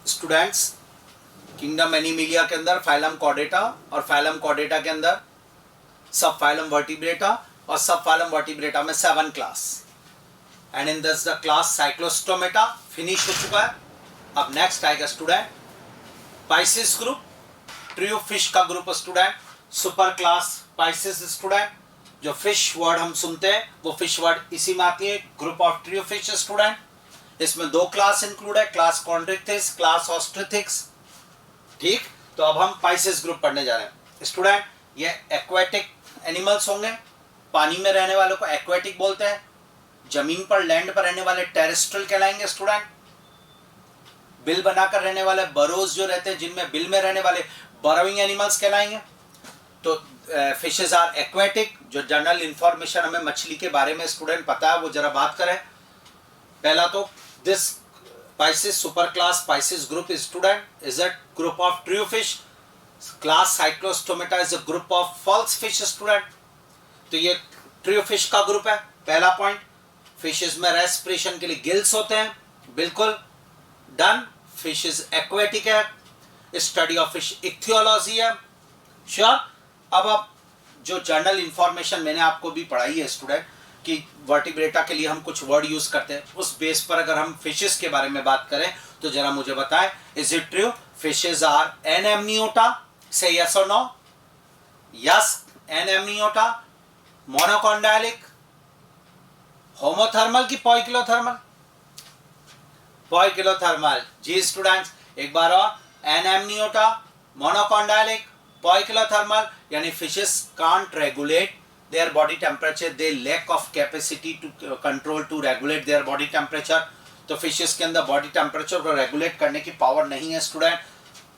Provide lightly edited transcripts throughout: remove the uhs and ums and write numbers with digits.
Students, kingdom Animalia के अंदर phylum Chordata और फाइलम कॉर्डेटा के अंदर सब फाइलम वर्टिब्रेटा और सब फाइलम वर्टिब्रेटा में 7 class and in this the class Cyclostomata finish हो चुका है। अब नेक्स्ट आएगा student Pisces group, true fish का group student, super class Pisces student. जो फिश वर्ड हम सुनते हैं वो फिश वर्ड इसी में आती है, group of trio fish student. इसमें 2 क्लास इंक्लूड है, क्लास कॉन्ड्रिक्थिस, क्लास ऑस्ट्रिथिक्स। ठीक, तो अब हम पाइसिस ग्रुप पढ़ने जा रहे हैं स्टूडेंट। ये एक्वेटिक एनिमल्स होंगे, पानी में रहने वालों को एक्वेटिक बोलते हैं, जमीन पर लैंड पर रहने वाले टेरेस्ट्रियल कहलाएंगे स्टूडेंट। बिल बनाकर रहने वाले बरोज जो रहते हैं जिनमें बिल में रहने वाले बरोइंग एनिमल्स कहलाएंगे। तो फिशेज आर एक्वेटिक। जो जनरल इंफॉर्मेशन हमें मछली के बारे में स्टूडेंट पता है वो जरा बात करें। पहला तो this Pisces superclass Pisces group is student is a group of trio fish. Class Cyclostomata is a group of false fish student. तो ये trio fish का ग्रुप है। पहला पॉइंट, फिशेज में रेस्पिरेशन के लिए गिल्स होते हैं, बिल्कुल डन। फिशेज एक्वेटिक है, स्टडी ऑफ फिश इक्थियोलॉजी है, श्योर। अब आप जो जर्नल इंफॉर्मेशन मैंने आपको भी पढ़ाई है स्टूडेंट कि वर्टिब्रेटा के लिए हम कुछ वर्ड यूज करते हैं, उस बेस पर अगर हम फिशेस के बारे में बात करें तो जरा मुझे बताएं, is it true fishes are Anamniota? से यस और नो? यस, एनेमनियोटा। मोनोकॉन्डाइलिक, होमोथर्मल की पॉइकिलोथर्मल? पॉइकिलोथर्मल। जी स्टूडेंट्स, एक बार और, एनेमनियोटा, मोनोकॉन्डाइलिक, पॉइकिलोथर्मल। यानी fishes can't regulate their body temperature, they lack of capacity to control to regulate their body temperature। तो फिशेस के अंदर बॉडी टेम्परेचर को रेगुलेट करने की पावर नहीं है student,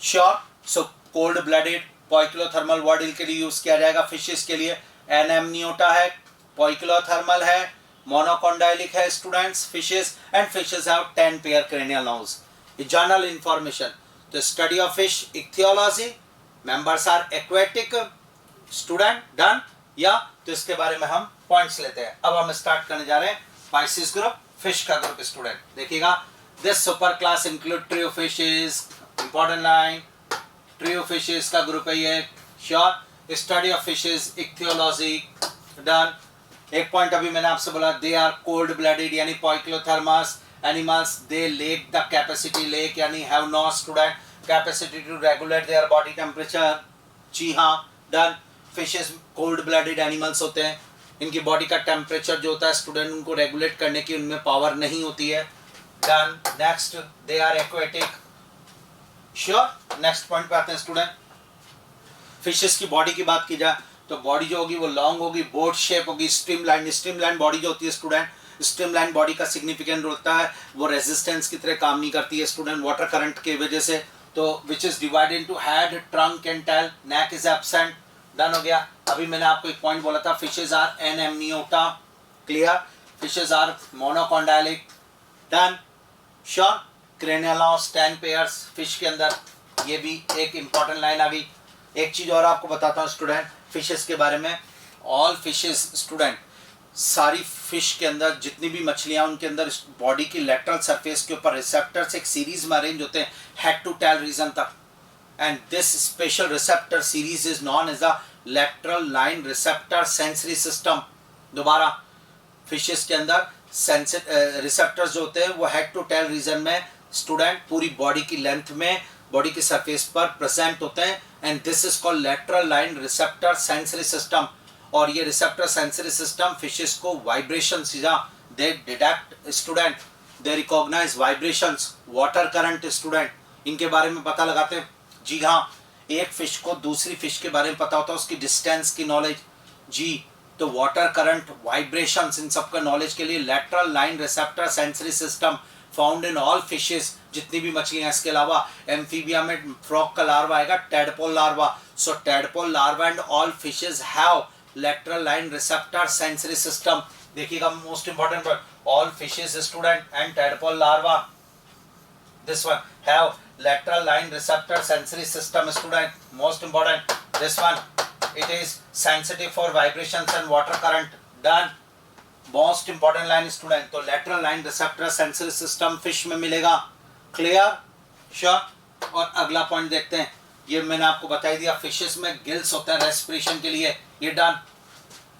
sure. So cold blooded पॉइकिलोथर्मल word के लिए यूज किया जाएगा फिशेस के लिए। एनेमनियोटा है, पॉइकिलोथर्मल है, मोनोकॉन्डाइलिक है students fishes, and fishes have 10 pair cranial nerves। ये जनरल इंफॉर्मेशन। तो study of fish ichthyology, members are aquatic student, done. या तो इसके बारे में हम पॉइंट्स लेते हैं। अब हम स्टार्ट करने जा रहे हैं पाइसिस ग्रुप, फिश का ग्रुप स्टूडेंट। देखिएगा, this super class include true fishes, important line, true fishes का ग्रुप है ये, sure. Study of fishes ichthyology, done. एक पॉइंट अभी मैंने आपसे बोला, दे आर कोल्ड ब्लडेड यानी poikilothermous animals, they lack the capacity, lack यानी have no student capacity to regulate their body temperature. जी हाँ, done. Fishes cold blooded animals होते हैं, इनकी बॉडी का टेम्परेचर जो होता है स्टूडेंट उनको रेगुलेट करने की उनमें पावर नहीं होती है, done. Next, they are aquatic, sure. Next point पे आते हैं स्टूडेंट। फिशेस की बॉडी की बात की जाए तो बॉडी जो होगी वो लॉन्ग होगी, बोट शेप होगी, स्ट्रीमलाइन। स्ट्रीमलाइन बॉडी जो होती है स्टूडेंट, स्ट्रीमलाइन बॉडी का सिग्निफिकेंट होता है वो रेजिस्टेंस की तरह काम नहीं करती है स्टूडेंट वाटर करंट की वजह से। तो which is divided into head, trunk and tail, neck is absent, done हो गया। अभी मैंने आपको एक पॉइंट बोला था, fishes are Anamniota, clear. Fishes are monocondylic, done, sure. cranial nerves 10 pairs fish के अंदर, ये भी एक इंपॉर्टेंट लाइन आ गई। एक चीज और आपको बताता हूँ स्टूडेंट फिशेस के बारे में। ऑल फिशेस स्टूडेंट, सारी फिश के अंदर जितनी भी मछलियां उनके अंदर बॉडी की लेटरल सरफेस के ऊपर रिसेप्टर्स एक सीरीज में अरेंज होते हैं हेड टू टेल रीजन तक, and this special receptor series is known as the lateral line receptor sensory system। दोबारा, फिशेस के अंदर रिसेप्टर्स जो होते हैं वो हेड टू टेल रीजन में स्टूडेंट पूरी बॉडी की लेंथ में बॉडी की सरफेस पर प्रेजेंट होते हैं, and this is called lateral line receptor sensory system. और ये रिसेप्टर सेंसरी सिस्टम फिशेस को vibration they detect student, they recognise vibrations, water current student, इनके बारे में पता लगाते हैं। जी हाँ, एक फिश को दूसरी फिश के बारे में पता होता है, उसकी डिस्टेंस की नॉलेज। जी, तो वाटर करंट, वाइब्रेशंस, इन सब का नॉलेज के लिए lateral line receptor sensory system found in all fishes, जितनी भी मछलियां। इसके अलावा एम्फीबिया में फ्रॉग का लार्वा आएगा, tadpole larva. So tadpole larva and all fishes have lateral line receptor sensory system. देखिएगा, most important word, all fishes student and tadpole larva, this one have lateral line receptor sensory system student, most important this one, it is sensitive for vibrations and water current, done। Most important line student, तो lateral line receptor sensory system fish में मिलेगा, clear. Sure. और अगला point देखते हैं, ये मैंने आपको बता दिया, फिशेस में गिल्स होते हैं रेस्पिरेशन के लिए, ये done.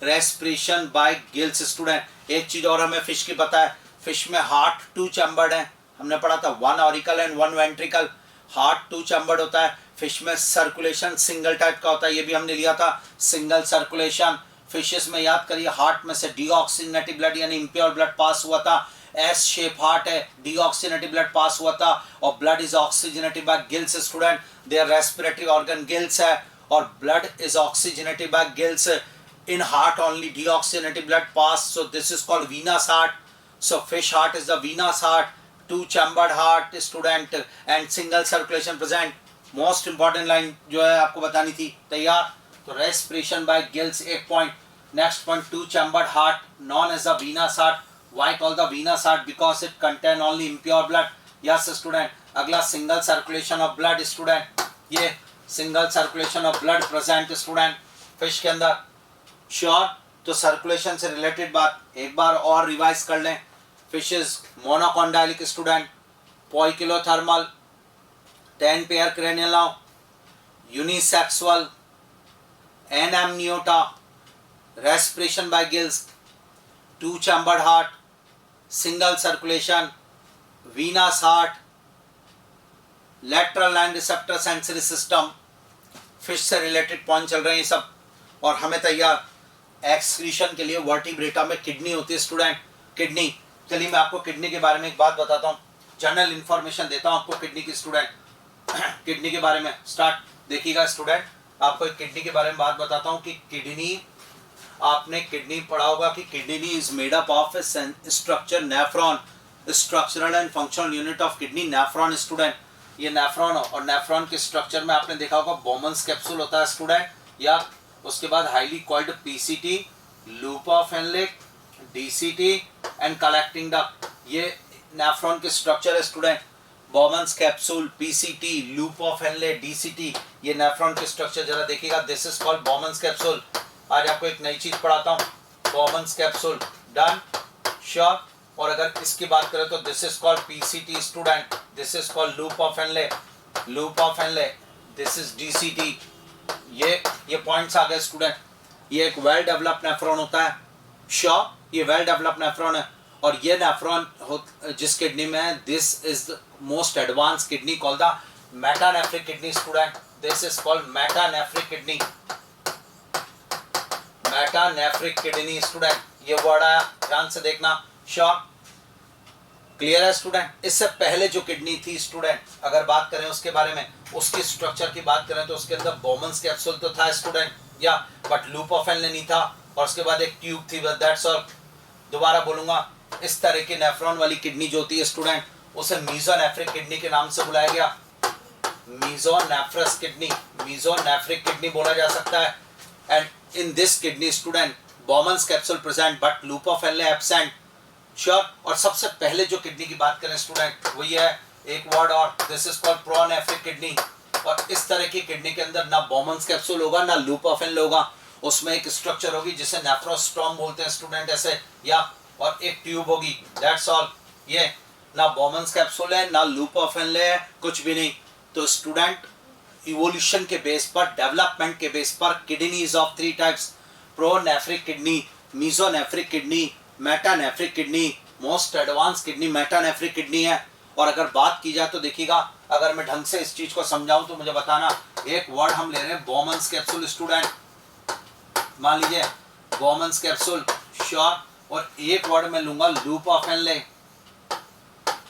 Respiration by gills student. एक चीज और हमें फिश की पता है, फिश में हार्ट 2 चैम्बर्ड है, हमने पढ़ा था 1 auricle and 1 ventricle. Heart 2 chambered होता है। फिश में सर्कुलेशन सिंगल टाइप का होता है, ये भी हमने लिया था, सिंगल सर्कुलेशन। फिशेस में याद करिए, हार्ट में से डीऑक्सीजनेटेड ब्लड यानी इम्प्योर ब्लड पास हुआ था, एस शेप हार्ट है, डीऑक्सीजनेटेड ब्लड पास हुआ था, और blood is oxygenated by gills student, their respiratory organ gills है, और blood is oxygenated by gills. in heart only deoxygenated blood pass, so this is called venous heart. So fish heart is the venous heart, 2 chambered heart student and single circulation present. Most important line जो है आपको बतानी थी, तैयार। तो respiration by gills एक point. Next point, 2 chambered heart known as the venous heart. Why called the venous heart? Because it contain only impure blood. Yes student. अगला single circulation of blood student, ये single circulation of blood present student fish के अंदर। Sure. तो circulation से related बात एक बार और रिवाइज कर लें। Fishes monocondylic student, poikilothermal, 10 pair cranial, unisexual, Anamniota, respiration by gills, 2 chambered heart, single circulation, venous heart, lateral line receptor sensory system. Fish से रिलेटेड पॉइंट चल रहे हैं ये सब। और हमें तैयार एक्सक्रीशन के लिए वर्टिब्रेटा में किडनी होती है स्टूडेंट, किडनी। चलिए मैं आपको किडनी के बारे में एक बात बताता हूँ, जनरल इंफॉर्मेशन देता हूँ आपको किडनी की स्टूडेंट। किडनी के बारे में स्टार्ट देखिएगा स्टूडेंट, आपको एक किडनी के बारे में बात बताता हूँ कि किडनी, आपने किडनी पढ़ा होगा कि kidney is made up of A structure nephron, structural and functional unit of kidney nephron student. ये नेफ्रॉन, और नेफ्रॉन के स्ट्रक्चर में आपने देखा होगा बोमन्स कैप्सूल होता है स्टूडेंट, या उसके बाद highly coiled PCT, loop of Henle, DCT and collecting duct. ये नेफ्रॉन के स्ट्रक्चर है student. Bowman's capsule, PCT, loop of Henle, DCT, ये नेफ्रॉन के स्ट्रक्चर जरा देखिएगा। This is called Bowman's capsule. आज आपको एक नई चीज पढ़ाता हूँ, बोमन्स कैप्सूल, डन, श्योर। और अगर इसकी बात करें तो this is called PCT student, this is called loop of Henle, loop of Henle, this is DCT. ये पॉइंट्स आ गए स्टूडेंट। ये एक वेल डेवलप्ड नेफ्रॉन होता है, श्योर, ये वेल डेवलप्ड नेफ्रॉन है। और ये नेफ्रॉन जिस किडनी में है, this is the most advance kidney called the metanephric kidney student, this is called metanephric kidney, metanephric kidney student. ये वर्ड आया, ध्यान से देखना, श्योर, क्लियर है स्टूडेंट। इससे पहले जो किडनी थी स्टूडेंट, अगर बात करें उसके बारे में, उसकी स्ट्रक्चर की बात करें तो उसके अंदर बोमन्स कैप्सूल तो था स्टूडेंट, या बट लूप ऑफ एनलेक नहीं था, और उसके बाद एक ट्यूब थी, बस दैट्स ऑल। दोबारा बोलूंगा, इस तरह की नेफ्रॉन वाली किडनी जो होती है स्टूडेंट, उसे मीजोनेफ्रिक किडनी के नाम से बुलाया गया, मीजोनेफ्रस किडनी, मीजोनेफ्रिक किडनी बोला जा सकता है। And in this kidney student Bowman's capsule present but loop of Henle absent, sure. और सबसे पहले जो किडनी की बात करें स्टूडेंट, वही है एक वर्ड और, this is called pronephric kidney. और इस तरह की किडनी के अंदर ना बोमन्स कैप्सूल होगा ना लूप ऑफ एनलेक होगा, उसमें एक स्ट्रक्चर होगी जिसे नेफ्रोस्टोम बोलते हैं स्टूडेंट, ऐसे, या, और एक ट्यूब होगी, दैट्स ऑल। ये ना बोमन्स कैप्सूल है ना लूप ऑफ एनलेक है, कुछ भी नहीं। तो स्टूडेंट इवोल्यूशन के बेस पर, डेवलपमेंट के बेस पर, kidney is of 3 types, pronephric kidney, mesonephric kidney, metanephric kidney. Most advance kidney metanephric kidney है। और अगर बात की जाए तो देखिएगा, अगर मैं ढंग से इस चीज को समझाऊं तो मुझे बताना। एक वर्ड हम ले रहे हैं बोमन्स कैप्सूल स्टूडेंट, मान लीजिए बोमन्स कैप्सूल, श्योर। और एक वर्ड में लूंगा लूप ऑफ एनलेक,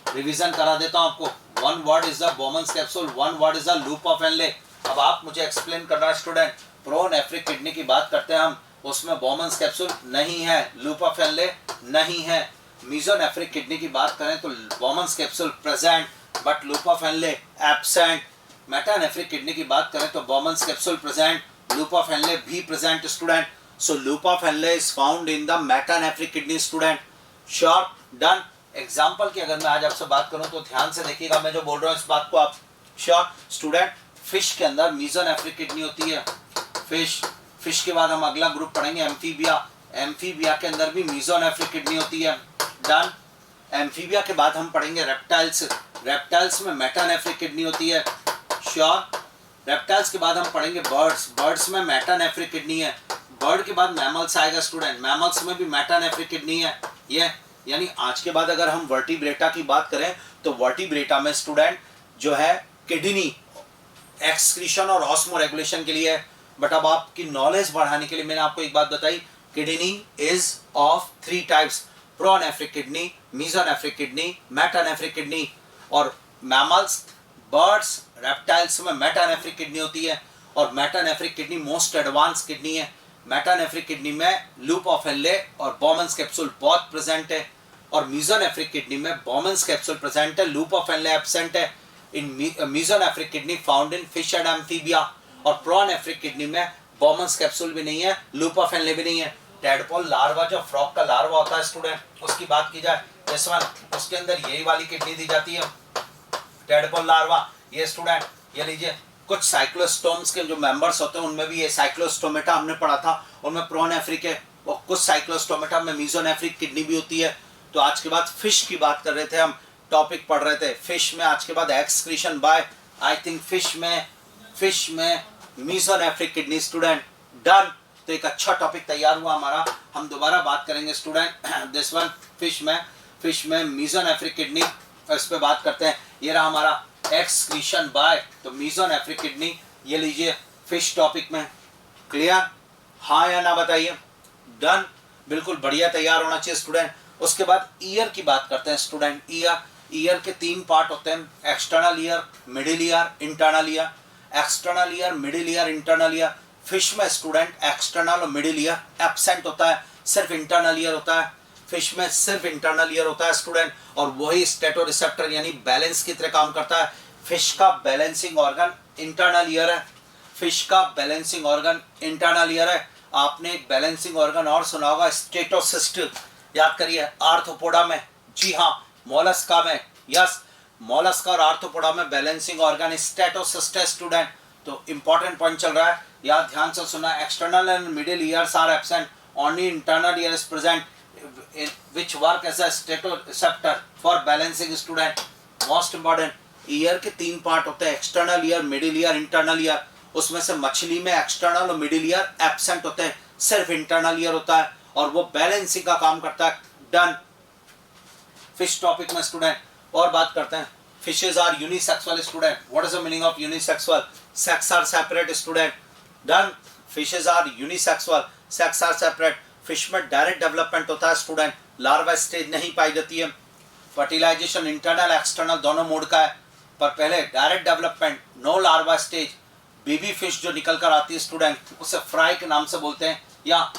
रिवीजन करा देता हूं आपको। 1 word is the Bowman's capsule, 1 word is the loop of Henle. अब आप मुझे एक्सप्लेन करना है स्टूडेंट, प्रोनेफ्रिक किडनी की बात करते हैं हम, उसमें बोमन्स कैप्सूल नहीं है, लूप ऑफ एनलेक नहीं है। मीजोनेफ्रिक किडनी की बात करें तो Bowman's capsule present but loop of Henle absent. Metanephric kidney की बात करें तो Bowman's capsule present, loop of Henle भी present student. So loop of Henle is found in the metanephric kidney student, sure, done. Example की अगर मैं आज आपसे बात करूं तो ध्यान से देखिएगा, मैं जो बोल रहा हूं इस बात को आप, श्योर स्टूडेंट। फिश के अंदर मीजोनेफ्रिक किडनी होती है, फिश के बाद हम अगला ग्रुप पढ़ेंगे एम्फीबिया, एम्फीबिया के अंदर भी मीजोनेफ्रिक किडनी होती है, डन। एम्फीबिया के बाद हम पढ़ेंगे रेप्टाइल्स, रेप्टाइल्स में मेटानेफ्रिक किडनी होती है, श्योर। रेप्टाइल्स के बाद हम पढ़ेंगे बर्ड्स, बर्ड्स में मेटानेफ्रिक किडनी है। बर्ड के बाद मैमल्स आएगा स्टूडेंट, मैमल्स में भी मेटानेफ्रिक किडनी है। ये यानी आज के बाद अगर हम वर्टिब्रेटा की बात करें तो वर्टिब्रेटा में स्टूडेंट जो है किडनी एक्सक्रीशन और ऑस्मो रेगुलेशन के लिए है। बट अब आपकी नॉलेज बढ़ाने के लिए मैंने आपको एक बात बताई, kidney is of 3 types, pronephric kidney, mesonephric kidney, metanephric kidney. और मैमल्स, बर्ड्स, रेप्टाइल्स में मेटानेफ्रिक किडनी होती है और metanephric kidney most advance kidney है। मेटानेफ्रिक किडनी में लूप ऑफ हेनले और बॉमन्स कैप्सूल बहुत प्रेजेंट है और मेसोनेफ्रिक किडनी में बॉमन्स कैप्सूल प्रेजेंट है, लूप ऑफ हेनले एब्सेंट है। In mesonephric kidney found in fish and amphibia और प्रोनेफ्रिक किडनी में बॉमन्स कैप्सूल भी नहीं है, लूप ऑफ हेनले भी नहीं है। टेडपोल लार्वा, जो फ्रॉग का लार्वा होता है स्टूडेंट, उसकी बात की जाए इस वन, उसके अंदर यही वाली किडनी दी जाती है, टेडपोल लार्वा। ये स्टूडेंट ये लीजिए, कुछ साइक्लोस्टोम्स के जो मेंबर्स होते हैं उनमें भी ये साइक्लोस्टोमेटा हमने पढ़ा था, उनमें प्रोनेफ्रिक है और कुछ साइक्लोस्टोमेटा में मेसोनेफ्रिक किडनी भी होती है। तो आज के बाद फिश की बात कर रहे थे हम, टॉपिक पढ़ रहे थे फिश में। आज के बाद excretion by, I think fish में मेसोनेफ्रिक किडनी स्टूडेंट, डन। तो एक अच्छा टॉपिक तैयार हुआ हमारा, हम दोबारा बात करेंगे स्टूडेंट दिस वन, फिश में मेसोनेफ्रिक किडनी, इस पे बात करते हैं। ये रहा हमारा एक्सक्रीशन बाय, तो मेसोनेफ्रिक किडनी, ये लीजिए फिश टॉपिक में। क्लियर, हाँ या ना बताइए, डन, बिल्कुल बढ़िया तैयार होना चाहिए स्टूडेंट। उसके बाद ईयर की बात करते हैं स्टूडेंट। ईयर के 3 पार्ट होते हैं, external ear, middle ear, internal ear. External ear, middle ear, internal ear. Fish में स्टूडेंट एक्सटर्नल और मिडिल ईयर एब्सेंट होता है, सिर्फ इंटरनल ईयर होता है। फिश में सिर्फ इंटरनल ईयर होता है स्टूडेंट, और वही स्टेटोरिसेप्टर यानी बैलेंस की तरह काम करता है। फिश का बैलेंसिंग ऑर्गन इंटरनल ईयर है, फिश का बैलेंसिंग ऑर्गन इंटरनल ईयर है। आपने एक बैलेंसिंग ऑर्गन और सुना होगा, स्टेटोसिस्ट, याद करिए, आर्थ्रोपोडा में, जी हाँ, मोलस्का में, यस, मोलस्का और आर्थ्रोपोडा में बैलेंसिंग ऑर्गन स्टेटोसिस्ट है स्टूडेंट। तो इंपॉर्टेंट पॉइंट चल रहा है, याद ध्यान से सुना, external and middle ears are absent, only internal ear is present which work as a stetoreceptor for balancing student। most important, year के 3 पार्ट होते हैं, external ear, middle ear, internal ear. उसमें से मछली में एक्सटर्नल और मिडिल ईयर एब्सेंट होते हैं, सिर्फ इंटरनल ईयर होता है और वो बैलेंसिंग का काम करता है, डन। फिश टॉपिक में स्टूडेंट और बात करते हैं। Fishes are unisexual student, what is the meaning of unisexual? Sex are separate student, done. Fishes are unisexual, sex are separate. Fish में डायरेक्ट डेवलपमेंट होता है स्टूडेंट, लार्वा स्टेज नहीं पाई जाती है। फर्टिलाइजेशन इंटरनल एक्सटर्नल दोनों मोड का है, पर पहले direct development, no larva stage. Baby fish जो निकल कर आती है स्टूडेंट, उसे फ्राई के नाम से बोलते हैं, या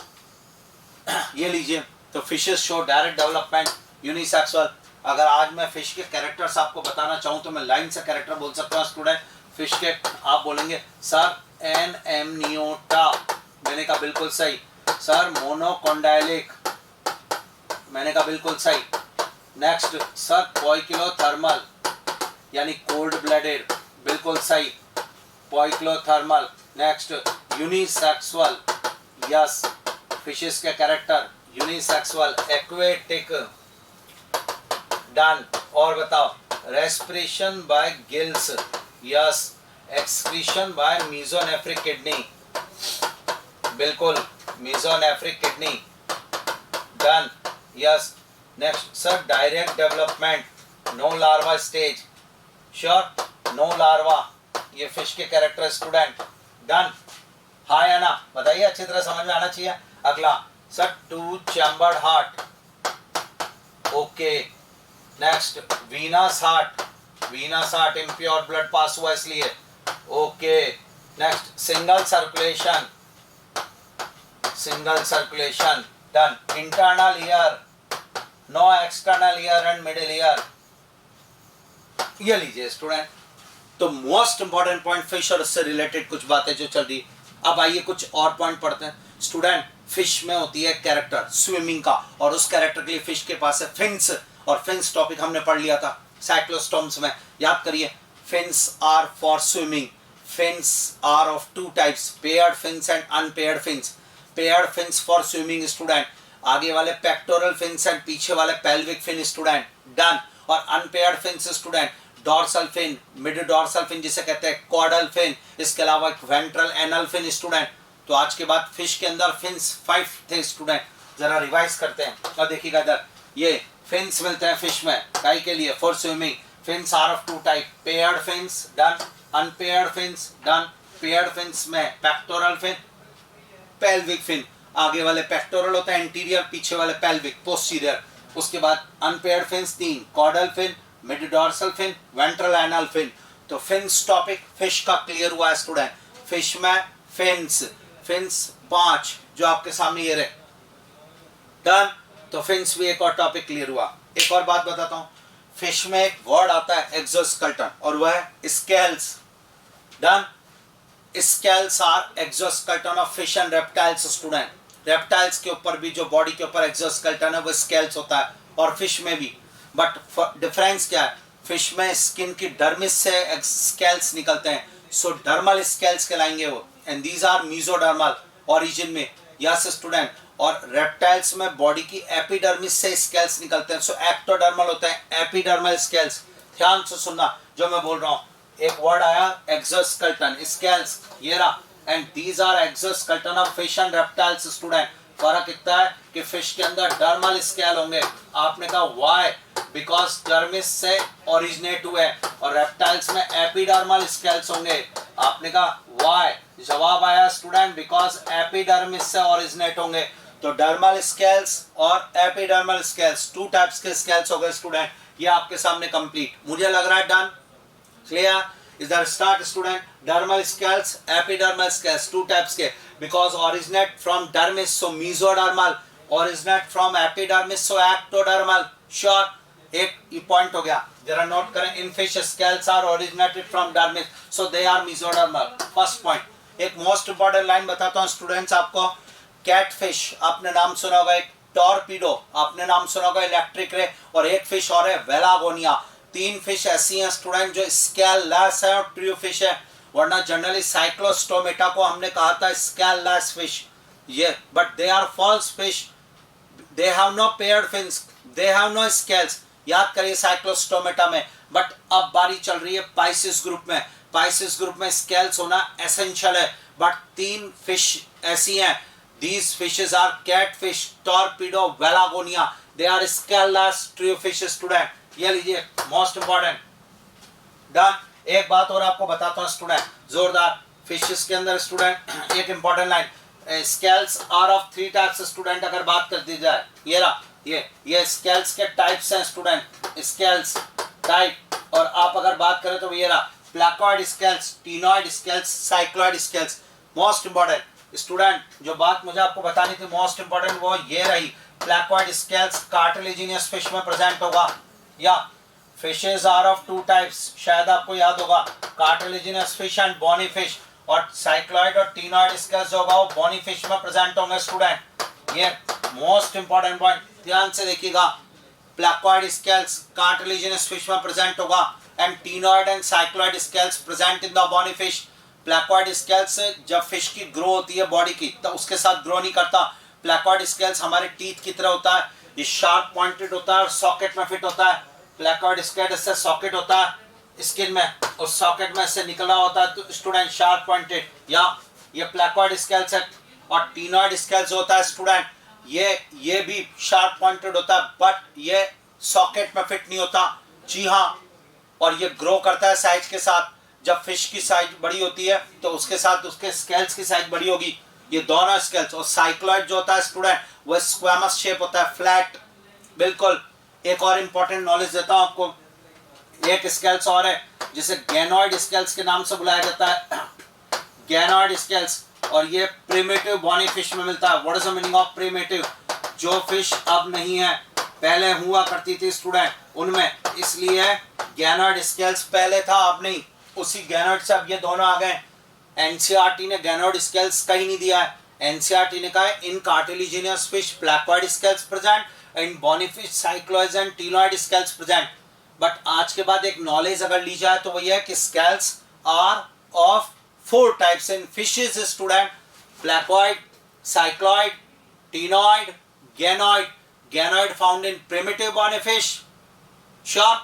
ये लीजिए, तो fishes show direct development, unisexual. अगर आज मैं फिश के कैरेक्टर्स आपको बताना चाहूँ तो मैं लाइन से कैरेक्टर बोल सकता हूँ स्टूडेंट। फिश के आप बोलेंगे सर एन एमनियोटा, मैंने कहा बिल्कुल सही। सर मोनोकोंडाइलिक, मैंने कहा बिल्कुल सही। नेक्स्ट सर पोइकिलोथर्मल यानी कोल्ड ब्लडेड, बिल्कुल सही, poikilothermal. Next unisexual, yes, fishes के कैरेक्टर यूनिसेक्सुअल, एक्वेटिक, डन। और बताओ, respiration by gills, yes, excretion by mesonephric kidney, बिल्कुल, mesonephric kidney, done, yes. Next sir direct development, no larva stage, sure, no larva, ये fish के character student, done. हाँ या ना बताइए, अच्छी तरह समझ में आना चाहिए। अगला sir 2 chambered heart, okay. Next venous heart, impure blood pass हुआ इसलिए, okay. Next single circulation, done. Internal ear, no external ear and middle ear, ये लीजिए स्टूडेंट। तो मोस्ट इंपॉर्टेंट पॉइंट फिश और उससे रिलेटेड कुछ बातें जो चल रही। अब आइए कुछ और पॉइंट पढ़ते हैं स्टूडेंट। फिश में होती है कैरेक्टर स्विमिंग का, और उस कैरेक्टर के लिए फिश के पास है फिन्स, और फिन्स टॉपिक हमने पढ़ लिया था साइक्लोस्टोम्स में, याद करिए। Fins are for swimming, fins are of 2 types, paired fins and unpaired fins. Paired fins for swimming student, आगे वाले पेक्टोरल फिन्स एंड पीछे वाले पेल्विक फिन स्टूडेंट, डन। और unpaired fins student, dorsal fin, mid dorsal fin जिसे कहते हैं, chordal fin, इसके अलावा एक वेंट्रल एनल फिन स्टूडेंट। तो आज के बाद फिश के अंदर फिन्स 5 थे स्टूडेंट, जरा रिवाइज करते हैं। और देखिएगा इधर ये फिन्स मिलते हैं फिश में काई के लिए, for swimming. Fins are of 2 type, paired fins done, unpaired fins done. Paired fins में पेक्टोरल फिन, पेल्विक फिन, आगे वाले पेक्टोरल होता है इंटीरियर, पीछे वाले पेल्विक पोस्टीरियर। उसके बाद unpaired fins 3, caudal fin, mid dorsal fin, ventral anal fin. तो फिन्स टॉपिक फिश का क्लियर हुआ है स्टूडेंट। फिश में फिन्स 5 जो आपके सामने ये रहे, डन। तो फिन्स भी एक और टॉपिक क्लियर हुआ। एक और बात बताता हूं, फिश में एक वर्ड आता है एक्सोस्केलेटन और वह है scales, done. Scales are exoskeleton of fish and reptiles student. Reptiles के ऊपर भी जो बॉडी के ऊपर एक्सोस्केलेटन है वो स्केल्स होता है, और फिश में भी। बट डिफरेंस क्या है, फिश में स्किन की डर्मिस से स्केल्स निकलते हैं, सो डर्मल स्केल्स कहलाएंगे वो, and these are mesodermal origin में, यस स्टूडेंट। और रेप्टाइल्स में बॉडी की एपिडर्मिस से स्केल्स निकलते हैं, सो एक्टोडर्मल होते हैं एपिडर्मल स्केल्स। ध्यान से सुनना जो मैं बोल रहा हूँ, एक वर्ड आया एक्सोस्केलेटन, स्केल्स, ये रहा, and these are exoskeleton of fish and reptiles student. फर्क इतना है कि फिश के अंदर डर्मल स्केल होंगे, आपने कहा व्हाई, बिकॉज डर्मिस से ओरिजिनेट हुए, और रेप्टाइल्स में एपिडर्मल स्केल्स होंगे, आपने कहा व्हाई। जवाब आया स्टूडेंट, बिकॉज एपिडर्मिस से ओरिजिनेट होंगे। तो डर्मल स्केल्स और एपिडर्मल स्केल्स, 2 टाइप्स के स्केल्स हो गए स्टूडेंट। ये आपके सामने कंप्लीट, मुझे लग रहा है डन, क्लियर। इधर start student, dermal scales, epidermal scales, 2 types के, because originate from dermis so mesodermal, originate from epidermis so ectodermal. Sure, एक पॉइंट हो गया, जरा नोट करें, in fish scales are originated from dermis so they are mesodermal, first point. एक most important line बताता हूं students आपको, catfish आपने नाम सुना होगा, एक टॉर्पीडो आपने नाम सुना होगा, इलेक्ट्रिक रे, और एक फिश और है वेलागोनिया। 3 फिश ऐसी हैं स्टूडेंट जो स्केललेस है और ट्रू फिश है, वरना जनरली साइक्लोस्टोमेटा को हमने कहा था स्केललेस फिश, ये, but they are false fish, they have no paired fins, they have no scales, याद करिए साइक्लोस्टोमेटा में। बट अब बारी चल रही है पाइसिस ग्रुप में, पाइसिस ग्रुप में स्केल्स होना एसेंशियल है, बट 3 फिश ऐसी हैं, these fishes are catfish, torpedo, velagonia, they are scaleless true fish student। ये लीजिए मोस्ट इंपॉर्टेंट, डन। एक बात और आपको बताता हूँ स्टूडेंट, जोरदार, फिशेस के अंदर स्टूडेंट एक important line, scales are of 3 types student. अगर बात कर दी जाए, ये रहा, ये स्केल्स के टाइप्स हैं स्टूडेंट, स्केल्स टाइप। और आप अगर बात करें तो ये रहा, placoid scales, ctenoid scales, cycloid scales. Most important student, जो बात मुझे आपको बतानी थी मोस्ट इंपॉर्टेंट, वो ये रही, प्लाकोइड स्केल्स कार्टिलेजिनियस फिश में प्रेजेंट होगा, या फिशेस आर ऑफ 2 टाइप्स, शायद आपको याद होगा, cartilaginous fish and bony fish, और साइक्लोइड और टीनोइड स्केल्स जो होगा वो बोनी फिश में प्रेजेंट होंगे स्टूडेंट। ये मोस्ट इंपॉर्टेंट पॉइंट, ध्यान से देखिएगा, प्लाकोइड स्केल्स कार्टिलेजिनस फिश में प्रेजेंट होगा, and ctenoid and cycloid scales present in the bony fish. Placoid scales जब फिश की ग्रो होती है बॉडी की, तो उसके साथ ग्रो नहीं करता। प्लाकोइड स्केल्स हमारे टीथ की तरह होता है, ये शार्प पॉइंटेड होता है और सॉकेट में फिट होता है। प्लाकोइड स्केल से सॉकेट होता है स्किन में, और सॉकेट में से निकला होता है, तो स्टूडेंट शार्प पॉइंटेड, या ये प्लाकोइड स्केल्स है। और टीनोइड स्केल्स होता है स्टूडेंट, ये भी शार्प पॉइंटेड होता है, बट ये सॉकेट में फिट नहीं होता, जी हाँ, और ये ग्रो करता है साइज के साथ। जब फिश की साइज बड़ी होती है तो उसके साथ उसके स्केल्स की साइज बड़ी होगी, ये दोनों स्केल्स। और साइक्लोइड जो होता है स्टूडेंट, वो स्क्वैमस शेप होता है, फ्लैट, बिल्कुल। एक और इंपॉर्टेंट नॉलेज देता हूं आपको, एक स्केल्स और है जिसे गैनोइड स्केल्स के नाम से बुलाया जाता है, गैनोइड स्केल्स, और ये प्रिमिटिव बॉनी फिश में मिलता है। What is the meaning of primitive? जो फिश अब नहीं है, पहले हुआ करती थी स्टूडेंट उनमें, इसलिए गैनोइड स्केल्स पहले था, अब नहीं, उसी गैनोइड से अब ये दोनों आ गए। एनसीईआरटी ने गैनोइड स्केल्स कहीं नहीं दिया है, एनसीईआरटी ने कहा है in cartilaginous fish placoid scales present, in bony fish cycloid and ctenoid scales present. But आज के बाद एक नॉलेज अगर ली जाए तो वही है कि scales are of 4 types in fishes student, placoid, cycloid, ctenoid, ganoid. Ganoid found in primitive bony fish, sure,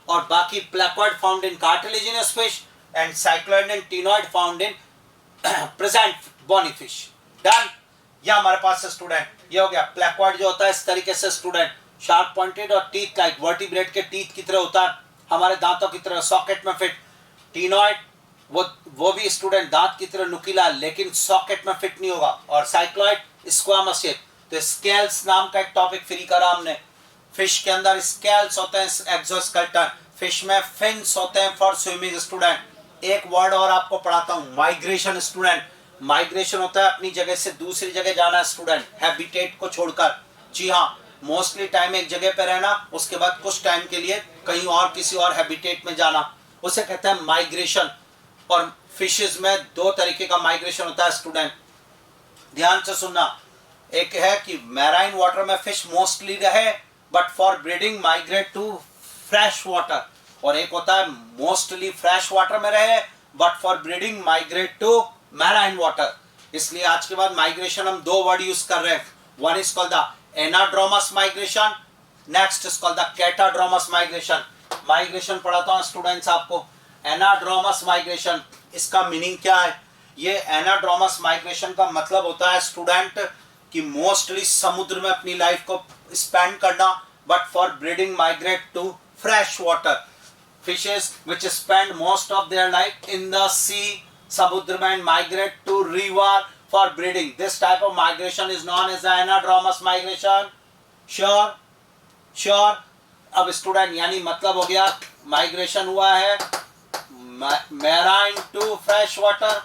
और बाकी placoid found in cartilaginous fish and cycloid and ctenoid found in present bony fish. Done. ये हमारे पास student ये हो गया. Placoid जो होता है इस तरीके से स्टूडेंट शार्प पॉइंटेड और टीथ लाइक वर्टिब्रेट के टीथ की तरह होता है, हमारे दांतों की तरह सॉकेट में फिट. टीनॉइड वो भी स्टूडेंट दांत की तरह नुकीला लेकिन सॉकेट में फिट नहीं होगा. और साइक्लॉइड स्क्वामस शेप. तो स्केल्स नाम का एक टॉपिक फ्री करा हमने. फिश के अंदर स्केल्स होते हैं एक्सोस्केलेटन, फिश में फिन्स होते हैं फॉर स्विमिंग. स्टूडेंट एक वर्ड और आपको पढ़ाता हूं, माइग्रेशन. स्टूडेंट माइग्रेशन होता है अपनी जगह से दूसरी जगह जाना स्टूडेंट, हैबिटेट को छोड़कर. जी हाँ, मोस्टली टाइम एक जगह पे रहना, उसके बाद कुछ टाइम के लिए कहीं और किसी और हैबिटेट में जाना, उसे कहते हैं माइग्रेशन. और फिशेस में दो तरीके का माइग्रेशन होता है स्टूडेंट, ध्यान से सुनना. एक है कि मैराइन वाटर में फिश मोस्टली रहे but for breeding migrate to fresh water, और एक होता है मोस्टली फ्रेश वाटर में रहे but for breeding migrate to marine water. इसलिए आज के बाद माइग्रेशन हम दो वर्ड यूज कर रहे हैं. One is called the anadromous migration, next is called the catadromous migration. Migration पढ़ाता हूं स्टूडेंट्स आपको. एनाड्रोमस माइग्रेशन, इसका मीनिंग क्या है? ये एनाड्रोमस माइग्रेशन का मतलब होता है स्टूडेंट कि मोस्टली समुद्र में अपनी लाइफ को स्पेंड करना but for breeding migrate to fresh water. Fishes which spend most of their life in the sea, समुद्र में, migrate to river for breeding. This type of migration is known as the anadromous migration. Sure sure. अब student यानी मतलब हो गया migration हुआ है marine to fresh water,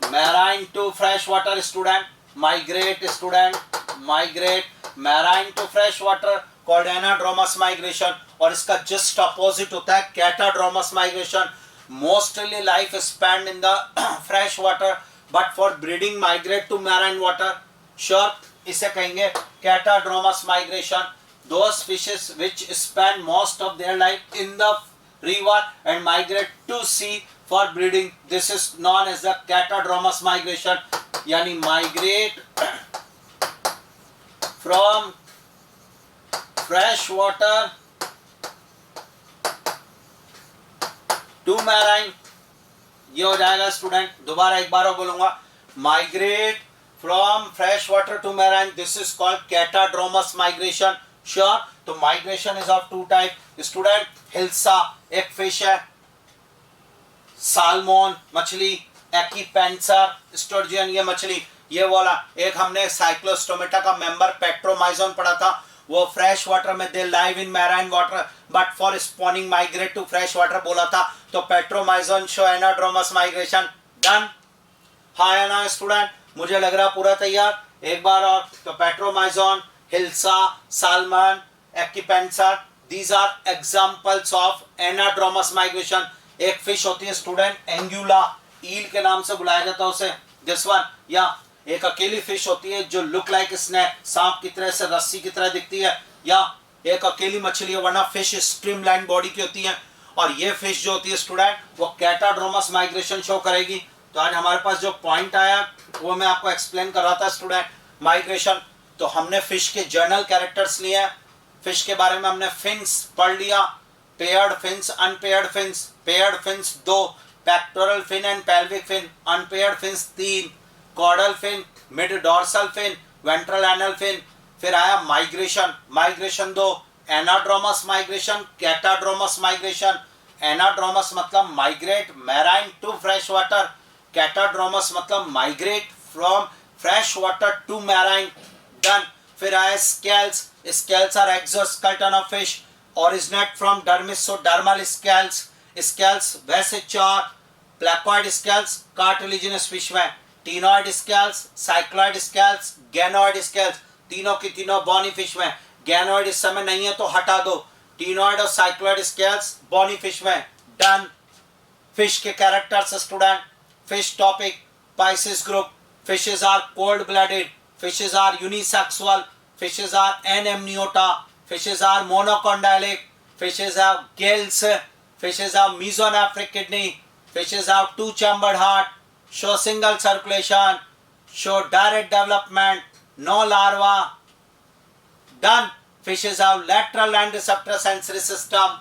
marine to fresh water. Student migrate, student migrate marine to fresh water called anadromous migration. और इसका just opposite होता है catadromous migration. Mostly life spend in the fresh water but for breeding migrate to marine water. Sure, इसे कहेंगे catadromous migration. Those fishes which spend most of their life in the river and migrate to sea for breeding, this is known as the catadromous migration. यानी migrate from fresh water to marine. ये हो जाएगा student. दोबारा एक बार और बोलूंगा, migrate from fresh water to marine, this is called catadromous migration. श्योर. तो migration is of two type student. Hilsa एक फिश है, साल्मोन मछली, एक्कीपेंसर स्टर्जियन ये मछली, ये वाला. एक हमने साइक्लोस्टोमेटा का मेंबर पेट्रोमाइजोन पढ़ा था, वो फ्रेश वाटर में they live in marine water but for spawning migrate to fresh water बोला था. तो Petromyzon show anadromous migration. Done. हाँ या ना स्टूडेंट? मुझे लग रहा पूरा तैयार. एक बार और. तो Petromyzon, hilsa, salmon, Acipenser, these are examples of anadromous migration. एक फिश होती है स्टूडेंट एंगुला, ईल के नाम से बुलाया जाता है उसे. This one. या एक अकेली फिश होती है जो लुक लाइक स्नेक, सांप की तरह से रस्सी की तरह दिखती है. या एक अकेली मछली है, वरना फिश स्ट्रीमलाइन बॉडी की होती है. और ये फिश जो होती है स्टूडेंट वो कैटाड्रोमस माइग्रेशन शो करेगी. तो आज हमारे पास जो पॉइंट आया वो मैं आपको एक्सप्लेन कर रहा था स्टूडेंट. माइग्रेशन, तो हमने फिश के जर्नल कैरेक्टर्स लिए हैं. फिश के बारे में हमने फिन्स पढ़ लिया, paired fins, unpaired fins. Paired fins 2, pectoral fin and pelvic fin. Unpaired fins 3, caudal fin, mid dorsal fin, ventral anal fin. फिर आया migration. Migration 2, anadromous migration, catadromous migration. Anadromous मतलब migrate marine to fresh water, catadromous मतलब migrate from fresh water to marine. Done. फिर आया scales. Scales are exoskeleton of fish, originate from dermis mesodermal scales. Scales वैसे 4, placoid scales cartilaginous fish में, ctenoid scales, cycloid scales, ganoid scales, तीनों की तीनों Bonnie fish में. गैनॉइड इस समय नहीं है तो हटा दो. टीनॉइड और साइक्लॉइड स्केल्स बॉनी फिश में. डन. फिश के characters student. Fish topic, pisces group. Fishes are cold blooded, fishes are unisexual, fishes are anemniota, fishes are monocondylic, fishes have gills, fishes have mesonephric kidney, fishes have two-chambered heart, show single circulation, show direct development, no larva. Done. Fishes have lateral and receptor sensory system.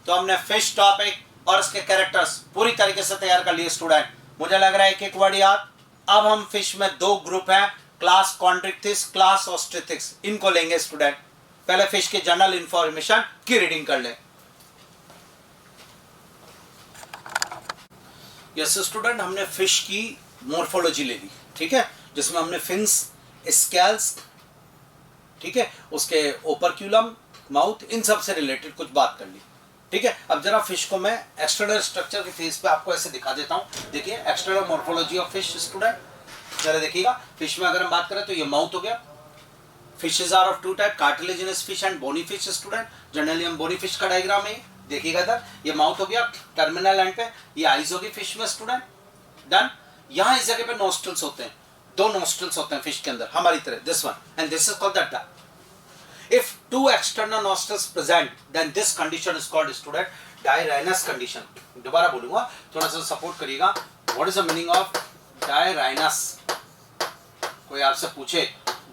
तो हमने fish topic और उसके characters पूरी तरीके से तैयार कर लिए स्टूडेंट। मुझे लग रहा है एक एक वर्ड याद। अब हम फिश में दो ग्रुप हैं, क्लास कॉन्ड्रिक्थिस, क्लास ऑस्ट्रिथिक्स, इनको लेंगे स्टूडेंट। पहले फिश के जनरल इंफॉर्मेशन की रीडिंग कर लें। यस स्टूडेंट, हमने फिश की मॉर्फोलॉजी ले ली, ठीक है, जिसमें हमने फिन्स, स्केल्स, ठीक है, उसके ओपर्क्यूलम, माउथ, इन सब से रिलेटेड कुछ बात कर ली, ठीक है। अब जरा फिश को मैं एक्सटर्नल स्ट्रक्चर के फेस पे आपको ऐसे दिखा देता हूं। देखिए external morphology of fish student, जरा देखिएगा। फिश में अगर हम बात करें तो ये माउथ हो गया। Fishes are of two type, cartilaginous fish and bony fish student. Generally हम बोनी फिश का डायग्राम है, देखिएगा इधर, ये माउथ हो गया टर्मिनल एंड पे, ये आईज होगी फिश में स्टूडेंट। डन। यहाँ इस जगह पे नोस्ट्रल्स होते हैं, दो नोस्ट्रल्स होते हैं फिश के अंदर हमारी तरह, this one and this is called the duck. If two external nostrils present, then this condition is called student dirhinus condition. दोबारा बोलूंगा, थोड़ा सा सपोर्ट करिएगा। What is the meaning of dirhinus? कोई आपसे पूछे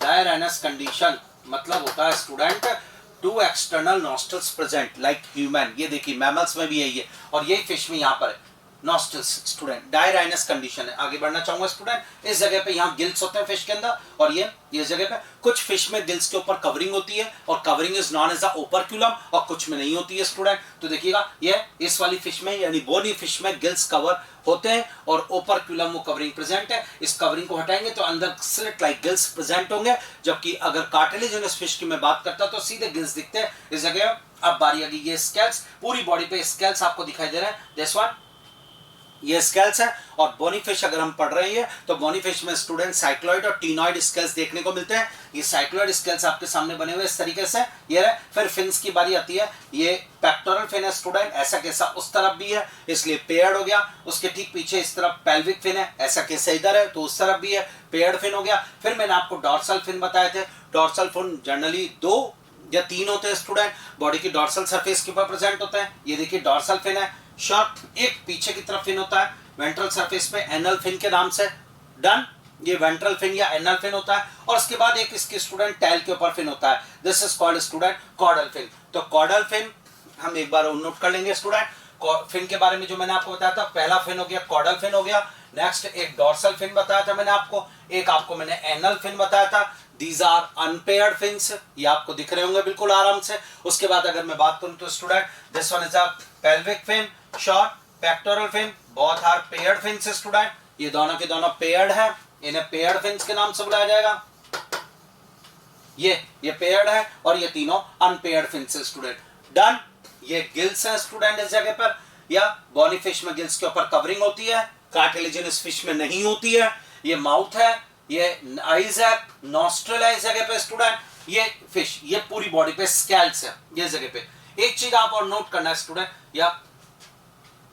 dirhinus condition मतलब होता है student two external nostrils present like human। ये देखिए मैमल्स में भी यही है और यही फिश में यहाँ पर है नॉस्ट्रल्स स्टूडेंट। डायराइनस कंडीशन है। आगे बढ़ना चाहूंगा स्टूडेंट। इस जगह पे यहाँ गिल्स होते हैं फिश के अंदर और ये जगह पे कुछ फिश में गिल्स के ऊपर कवरिंग होती है और covering is known as a operculum और कुछ में नहीं होती है स्टूडेंट। तो देखिएगा ये इस वाली फिश में यानी बोनी फिश में गिल्स कवर होते हैं और ओपर्क्यूलम वो कवरिंग प्रेजेंट है। इस कवरिंग को हटाएंगे तो अंदर स्लिट लाइक गिल्स प्रेजेंट होंगे, जबकि अगर कार्टिलेजिनस फिश की मैं बात करता तो सीधे गिल्स दिखते हैं इस जगह। अब बारी आ गई ये स्केल्स, पूरी बॉडी पे स्केल्स आपको दिखाई दे रहे हैं, दिस वन, ये स्केल्स है। और बोनी फिश अगर हम पढ़ रहे हैं तो बोनी फिश में स्टूडेंट साइक्लॉइड और टीनॉइड स्केल्स देखने को मिलते हैं। ये साइक्लॉइड स्केल्स आपके सामने बने हुए इस तरीके से, ये है। फिर फिन्स की बारी आती है, ये पेक्टोरल फिन है स्टूडेंट, ऐसा कैसा उस तरफ भी है इसलिए पेयर्ड हो गया। उसके ठीक पीछे इस तरफ पेल्विक फिन है, ऐसा कैसा इधर है तो उस तरफ भी है, पेयर्ड फिन हो गया। फिर मैंने आपको डॉर्सल फिन बताए थे। डॉर्सल फिन जनरली 2 या 3 होते हैं स्टूडेंट, बॉडी की डॉर्सल सरफेस के ऊपर प्रेजेंट होते हैं। ये देखिए डॉर्सल फिन है शॉर्ट, एक पीछे की तरफ फिन होता है वेंट्रल सरफेस पे एनल फिन के नाम से। डन। ये वेंट्रल फिन या एनल फिन होता है और उसके बाद एक इसके स्टूडेंट टेल के ऊपर फिन होता है, this is called student caudal fin. तो कॉर्डल फिन हम एक बार नोट कर लेंगे स्टूडेंट। फिन के बारे में जो मैंने आपको बताया था, पहला फिन हो गया कॉर्डल फिन हो गया। नेक्स्ट एक डॉर्सल फिन बताया था मैंने आपको, एक आपको मैंने एनल फिन बताया था। दीज आर अनपेयर्ड फिन्स, ये आपको दिख रहे होंगे बिल्कुल आराम से। उसके बाद अगर मैं बात करूं तो student this one is a pelvic fin, short pectoral fin, both are paired fins student. ये दोनों के दोनों पेयर्ड हैं, इन्हें पेयर्ड फिन्स के नाम से बुलाया जाएगा। ये पेयर्ड है और ये तीनों अनपेयर्ड फिन्स स्टूडेंट। डन। ये गिल्स हैं स्टूडेंट इस जगह पर, या बोनी फिश में गिल्स के ऊपर कवरिंग होती है, कार्टिलेजिनस फिश में नहीं होती है। ये माउथ है, ये आईज है, नॉस्ट्रल है इस जगह पे स्टूडेंट। ये फिश, ये पूरी बॉडी पे स्केल्स है ये जगह पे। एक चीज आप और नोट करना है स्टूडेंट, या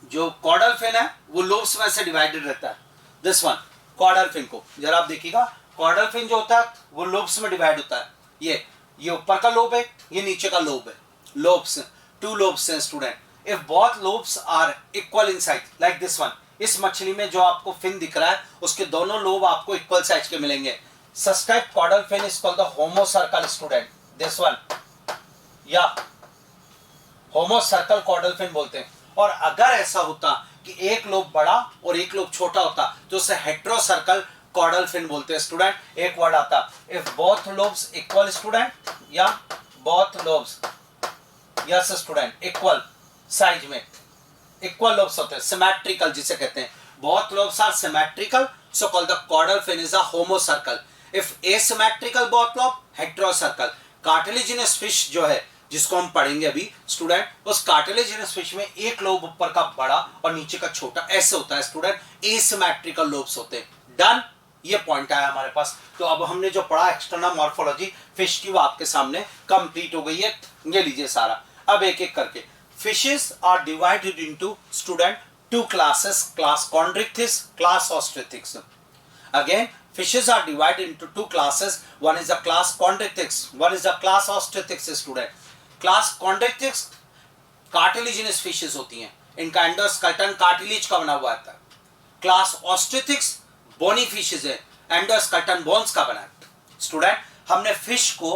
जो कॉर्डल फिन है वो लोब्स में से डिवाइडेड रहता है। दिस वन कॉर्डल फिन को जरा आप देखिएगा, कॉर्डल फिन जो होता है वो लोब्स में डिवाइड होता है। ये ऊपर का लोब है, ये नीचे का लोब है। लोब्स, 2 लोब्स हैं student. If both lobes are equal in size like this one, इस मछली में जो आपको फिन दिख रहा है उसके दोनों लोब आपको इक्वल साइज के मिलेंगे। Such type caudal fin is called the homocercal student, this one, या होमो सर्कल कॉर्डल फिन बोलते हैं। और अगर ऐसा होता कि एक लोब बड़ा और एक लोब छोटा होता तो उसे हेट्रो सर्कल कॉर्डल फिन बोलते हैं स्टूडेंट। एक वर्ड आता, if both lobes equal student, या both lobes, yes student, equal size में, इक्वल लोब्स होते हैं, सिमेट्रिकल जिसे कहते हैं। Both lobes are symmetrical, so called the caudal fin is a homocercal. If asymmetrical both lobe, heterocercal. Cartilaginous fish जो है जिसको हम पढ़ेंगे अभी स्टूडेंट, उस कार्टिलेजिनस फिश में एक लोब ऊपर का बड़ा और नीचे का छोटा ऐसे होता है स्टूडेंट, एसिमेट्रिकल लोब्स होते हैं। डन। ये पॉइंट आया हमारे पास। तो अब हमने जो पढ़ा एक्सटर्नल मॉर्फोलॉजी फिश की वो आपके सामने कंप्लीट हो गई है। ये लीजिए सारा, अब एक एक करके। Fishes are divided into student 2 classes, class Chondrichthyes, class Osteichthyes. Again fishes are divided into 2 classes, one is the class chondrichthyes, one is the class ostrithys student। class chondrichthyes cartilaginous fishes होती हैं, इनका endoskeleton cartilage का बना हुआ आता है। Class ऑस्ट्रिथिक्स bony fishes है, endoskeleton bones का बना है। स्टूडेंट हमने फिश को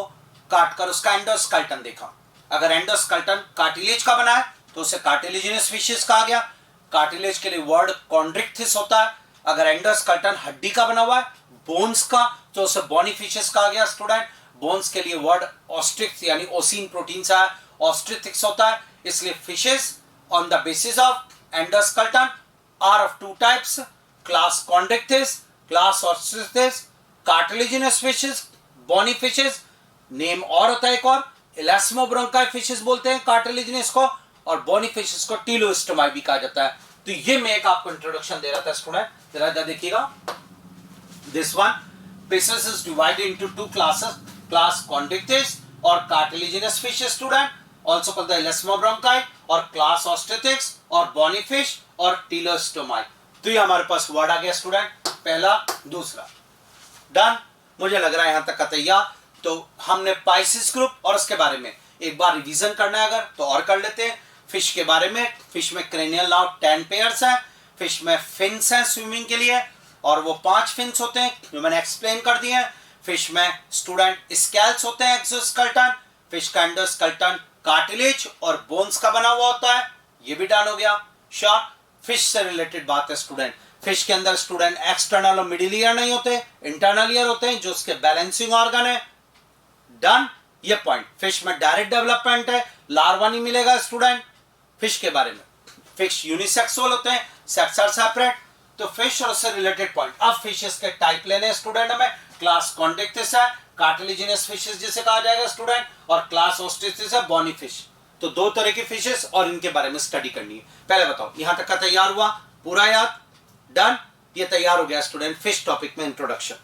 काट कर उसका एंडोस्केलेटन देखा। अगर एंडोस्केलेटन कार्टिलेज का बना है तो उसे कार्टिलेजिनस फिशेस कहा गया। कार्टिलेज के लिए वर्ड कॉन्ड्रिक्थिस होता है। अगर एंडोस्केलेटन हड्डी का बना हुआ है, बोन्स का, तो उसे बोनी फिशेस कहा गया स्टूडेंट। बोन्स के लिए वर्ड ऑस्ट्रिक्स यानी ओसिन प्रोटीन से ऑस्ट्रिथिक्स होता है। इसलिए fishes on the basis of endoskeleton are of two types, class Chondrichthyes, class Osteichthyes, cartilaginous fishes, bony fishes. Name और होता है एक और, इलास्मोब्रोंकाई फिशेस बोलते हैं कार्टिलेजिनस को, और बोनी फिशेस को टीलोस्टोमाई भी कहा जाता है। तो ये मैं एक आपको इंट्रोडक्शन दे रहा था स्टूडेंट, जरा इधर देखिएगा। This one fishes is divided into two classes, class Chondrichthyes और cartilaginous fishes student, also called the Elasmobranchii, और क्लास ऑस्ट्रिथिक्स और बोनी फिश और टीलोस्टोमाई। तो ये हमारे पास वर्ड आ गया स्टूडेंट, पहला दूसरा। डन, मुझे लग रहा है यहां तक का तैयार। तो हमने पाइसिस ग्रुप और उसके बारे में एक बार रिवीजन करना है अगर तो और कर लेते हैं। फिश के बारे में, फिश में क्रेनियल नाउ 10 पेयर्स हैं, फिश में फिन्स हैं स्विमिंग के लिए, और वो 5 फिन्स होते हैं जो मैंने एक्सप्लेन कर दिए हैं। फिश में स्टूडेंट स्केल्स होते हैं, एक्सोस्केलेटन। फिश का एंडोस्केलेटन कार्टिलेज और बोन्स का बना हुआ होता है, ये भी डन हो गया। श्योर, फिश से रिलेटेड बात है स्टूडेंट। फिश के अंदर स्टूडेंट एक्सटर्नल और मिडिल ईयर नहीं होते, इंटरनल ईयर होते हैं जो उसके बैलेंसिंग ऑर्गन है। डन, ये पॉइंट। फिश में डायरेक्ट डेवलपमेंट है, लार्वा नहीं मिलेगा स्टूडेंट। फिश के बारे में, फिश यूनिसेक्सुअल होते हैं, सेक्स आर सेपरेट। तो फिश और उससे रिलेटेड पॉइंट। अब फिशेस के टाइप लेने स्टूडेंट हमें, क्लास कॉन्ड्रिक्थिस है, कार्टिलेजिनस फिशेस जिसे कहा जाएगा स्टूडेंट, और क्लास ऑस्ट्रिथिस है, बोनी फिश। तो दो तरह की फिशेस और इनके बारे में स्टडी करनी है। पहले बताओ यहां तक का तैयार हुआ, पूरा याद? डन, ये तैयार हो गया स्टूडेंट फिश टॉपिक में इंट्रोडक्शन।